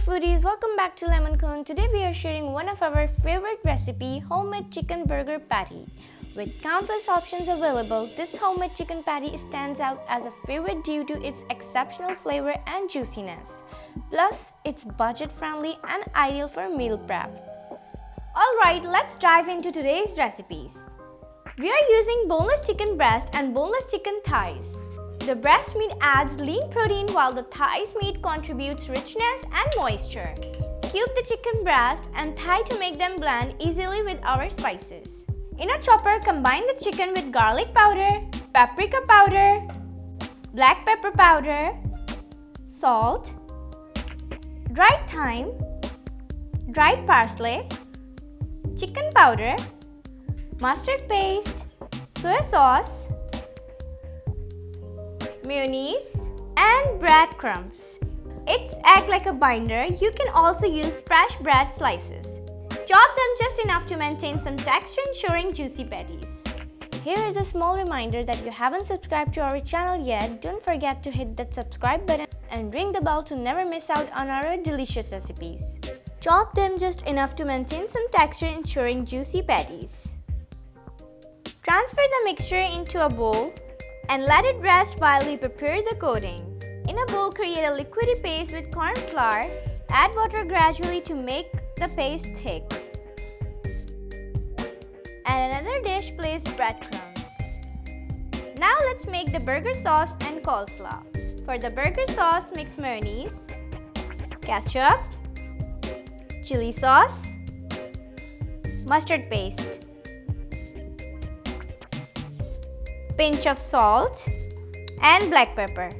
foodies, welcome back to Lemon Cone. Today we are sharing one of our favorite recipe, homemade chicken burger patty. With countless options available, this homemade chicken patty stands out as a favorite due to its exceptional flavor and juiciness. Plus, it's budget friendly and ideal for meal prep. Alright, let's dive into today's recipes. We are using boneless chicken breast and boneless chicken thighs. The breast meat adds lean protein while the thighs meat contributes richness and moisture. Cube the chicken breast and thigh to make them blend easily with our spices. In a chopper, combine the chicken with garlic powder, paprika powder, black pepper powder, salt, dried thyme, dried parsley, chicken powder, mustard paste, soy sauce, mayonnaise, and breadcrumbs. It's act like a binder. You can also use fresh bread slices. Chop them just enough to maintain some texture, ensuring juicy patties. Here is a small reminder that if you haven't subscribed to our channel yet, don't forget to hit that subscribe button and ring the bell to never miss out on our delicious recipes. Chop them just enough to maintain some texture, ensuring juicy patties. Transfer the mixture into a bowl and let it rest while we prepare the coating. In a bowl, create a liquidy paste with corn flour. Add water gradually to make the paste thick. And another dish, place breadcrumbs. Now let's make the burger sauce and coleslaw. For the burger sauce, mix mayonnaise, ketchup, chili sauce, mustard paste, pinch of salt, and black pepper.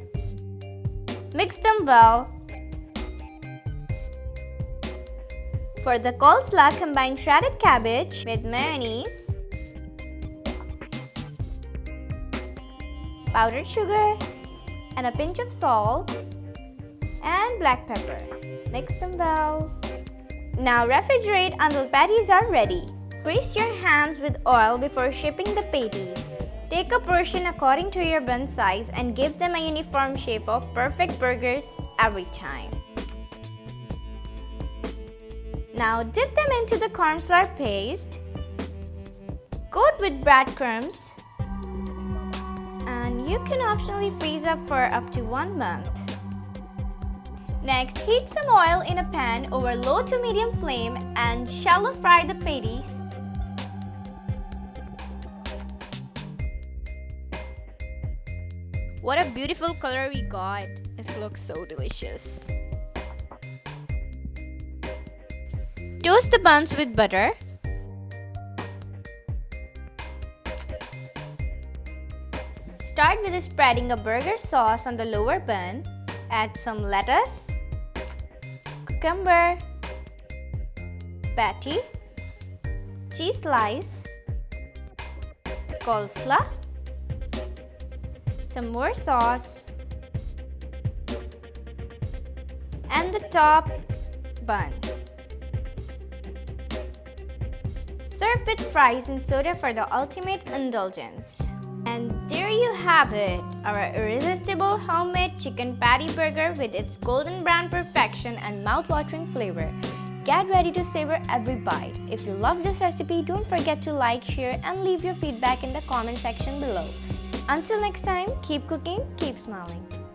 Mix them well. For the coleslaw, combine shredded cabbage with mayonnaise, powdered sugar, and a pinch of salt and black pepper. Mix them well. Now refrigerate until patties are ready. Grease your hands with oil before shaping the patties. Take a portion according to your bun size and give them a uniform shape of perfect burgers every time. Now dip them into the corn flour paste, coat with breadcrumbs, and you can optionally freeze up for up to 1 month. Next, heat some oil in a pan over low to medium flame and shallow fry the patties. What a beautiful color we got. It looks so delicious. Toast the buns with butter. Start with spreading a burger sauce on the lower bun. Add some lettuce, cucumber, patty, cheese slice, coleslaw, some more sauce, and the top bun. Serve with fries and soda for the ultimate indulgence. And there you have it, our irresistible homemade chicken patty burger with its golden brown perfection and mouth-watering flavor. Get ready to savor every bite. If you love this recipe, don't forget to like, share, and leave your feedback in the comment section below. Until next time, keep cooking, keep smiling.